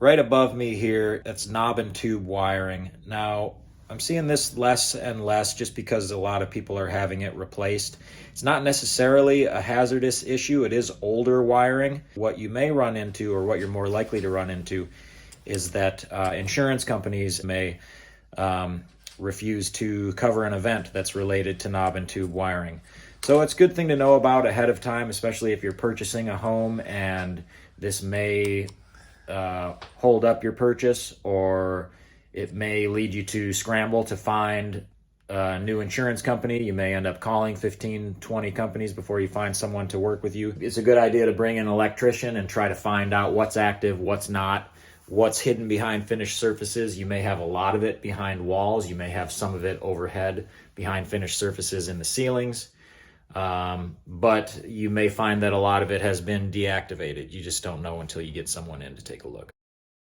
right above me here, that's knob and tube wiring. Now, I'm seeing this less and less just because a lot of people are having it replaced. It's not necessarily a hazardous issue. It is older wiring. What you may run into, or what you're more likely to run into, is that insurance companies may refuse to cover an event that's related to knob and tube wiring. So it's a good thing to know about ahead of time, especially if you're purchasing a home and this may hold up your purchase, or it may lead you to scramble to find a new insurance company. You may end up calling 15, 20 companies before you find someone to work with you. It's a good idea to bring an electrician and try to find out what's active, what's not, what's hidden behind finished surfaces. You may have a lot of it behind walls. You may have some of it overhead behind finished surfaces in the ceilings. But you may find that a lot of it has been deactivated. You just don't know until you get someone in to take a look.